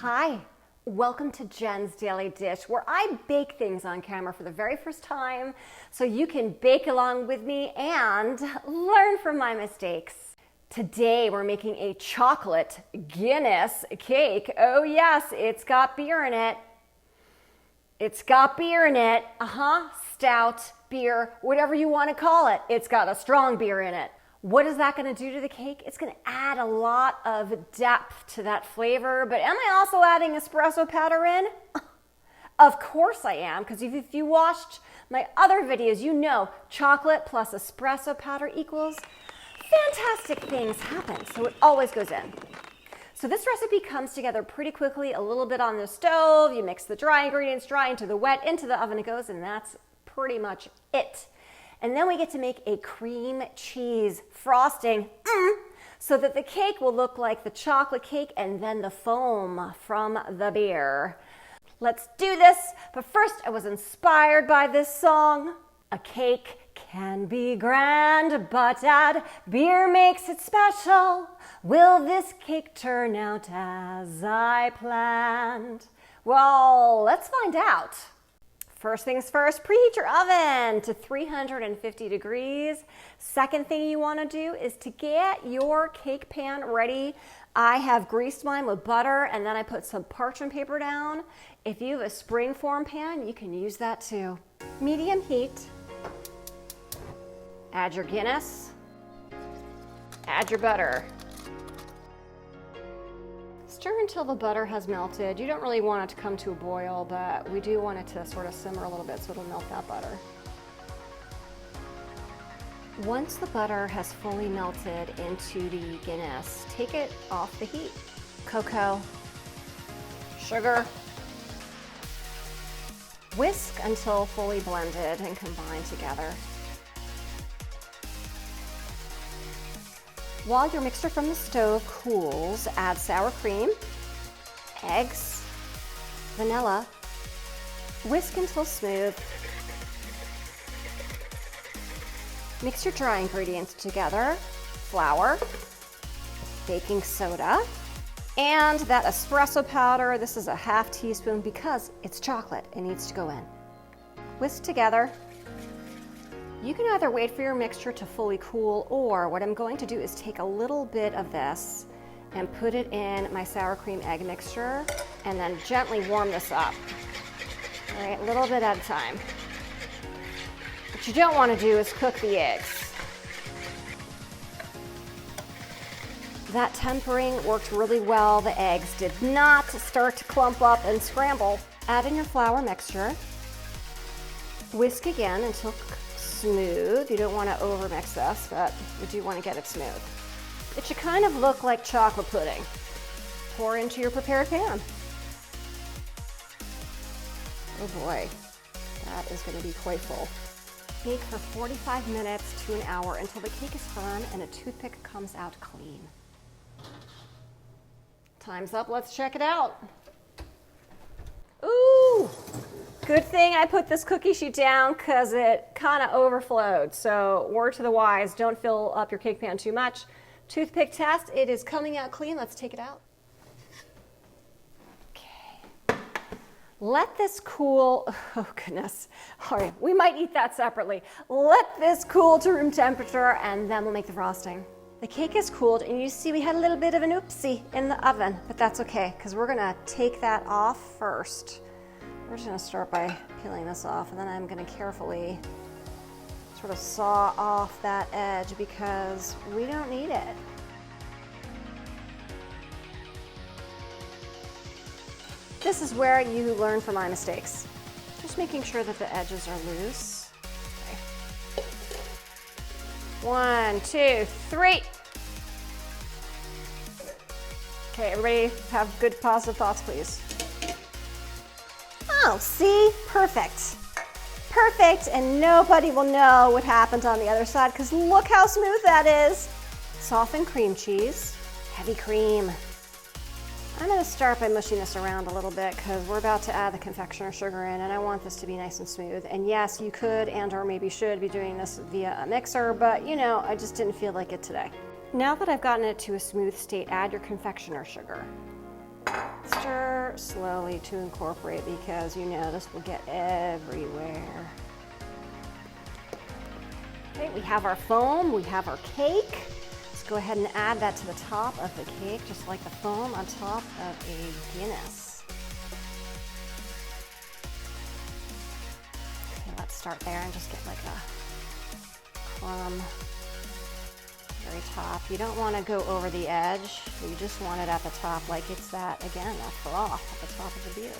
Hi, welcome to Jen's Daily Dish, where I bake things on camera for the very first time so you can bake along with me and learn from my mistakes. Today we're making a chocolate Guinness cake. Oh yes, it's got beer in it. It's got beer in it. Stout, beer, whatever you want to call it. It's got a strong beer in it. What is that going to do to the cake? It's going to add a lot of depth to that flavor, but am I also adding espresso powder in? Of course I am, because if you watched my other videos, you know chocolate plus espresso powder equals fantastic things happen, so it always goes in. So this recipe comes together pretty quickly, a little bit on the stove, you mix the dry ingredients dry into the wet, into the oven it goes, and that's pretty much it. And then we get to make a cream cheese frosting so that the cake will look like the chocolate cake and then the foam from the beer. Let's do this, but first I was inspired by this song. A cake can be grand, but add beer makes it special. Will this cake turn out as I planned? Well, let's find out. First things first, preheat your oven to 350 degrees. Second thing you want to do is to get your cake pan ready. I have greased mine with butter and then I put some parchment paper down. If you have a springform pan, you can use that too. Medium heat. Add your Guinness. Add your butter. Stir until the butter has melted. You don't really want it to come to a boil, but we do want it to sort of simmer a little bit so it'll melt that butter. Once the butter has fully melted into the Guinness, take it off the heat. Cocoa, sugar, whisk until fully blended and combined together. While your mixture from the stove cools, add sour cream, eggs, vanilla, whisk until smooth. Mix your dry ingredients together, flour, baking soda, and that espresso powder. This is a half teaspoon because it's chocolate, it needs to go in. Whisk together. You can either wait for your mixture to fully cool, or what I'm going to do is take a little bit of this and put it in my sour cream egg mixture and then gently warm this up. All right, a little bit at a time. What you don't want to do is cook the eggs. That tempering worked really well. The eggs did not start to clump up and scramble. Add in your flour mixture. Whisk again until smooth. You don't want to overmix this, but you do want to get it smooth. It should kind of look like chocolate pudding. Pour into your prepared pan. Oh boy, that is going to be quite full. Bake for 45 minutes to an hour until the cake is firm and a toothpick comes out clean. Time's up, let's check it out. Ooh! Good thing I put this cookie sheet down because it kind of overflowed. So word to the wise, don't fill up your cake pan too much. Toothpick test, it is coming out clean. Let's take it out. Okay. Let this cool, oh goodness. All right, we might eat that separately. Let this cool to room temperature and then we'll make the frosting. The cake is cooled and you see we had a little bit of an oopsie in the oven, but that's okay because we're gonna take that off first. We're just going to start by peeling this off, and then I'm going to carefully sort of saw off that edge because we don't need it. This is where you learn from my mistakes. Just making sure that the edges are loose. Okay. 1, 2, 3. Okay, everybody have good positive thoughts, please. Oh, see? Perfect. Perfect, and nobody will know what happened on the other side because look how smooth that is. Softened cream cheese, heavy cream. I'm going to start by mushing this around a little bit because we're about to add the confectioner sugar in and I want this to be nice and smooth. And yes, you could and or maybe should be doing this via a mixer, but you know, I just didn't feel like it today. Now that I've gotten it to a smooth state, add your confectioner sugar. Stir start slowly to incorporate because you know this will get everywhere. Okay, we have our foam, we have our cake. Let's go ahead and add that to the top of the cake, just like the foam on top of a Guinness. Okay, let's start there and just get like a crumb very top. You don't want to go over the edge. You just want it at the top, like it's that, again, that froth at the top of the beer.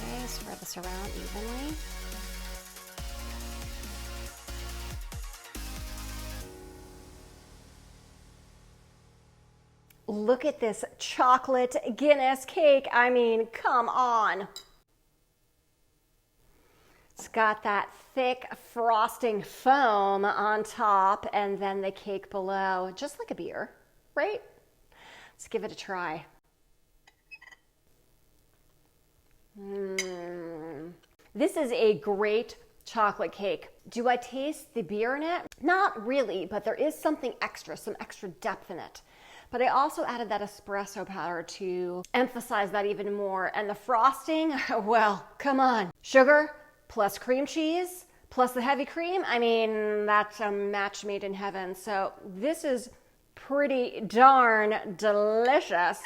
Okay, spread this around evenly. Look at this chocolate Guinness cake. I mean, come on. It's got that thick frosting foam on top and then the cake below, just like a beer, right? Let's give it a try. This is a great chocolate cake. Do I taste the beer in it? Not really, but there is something extra, some extra depth in it. But I also added that espresso powder to emphasize that even more. And the frosting, well, come on. Sugar plus cream cheese plus the heavy cream. I mean, that's a match made in heaven. So this is pretty darn delicious.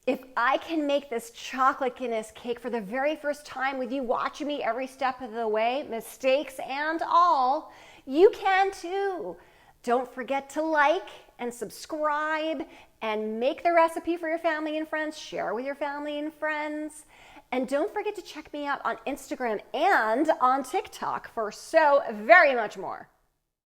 If I can make this chocolate Guinness cake for the very first time with you watching me every step of the way, mistakes and all, you can too. Don't forget to like and subscribe and make the recipe for your family and friends. Share with your family and friends. And don't forget to check me out on Instagram and on TikTok for so very much more.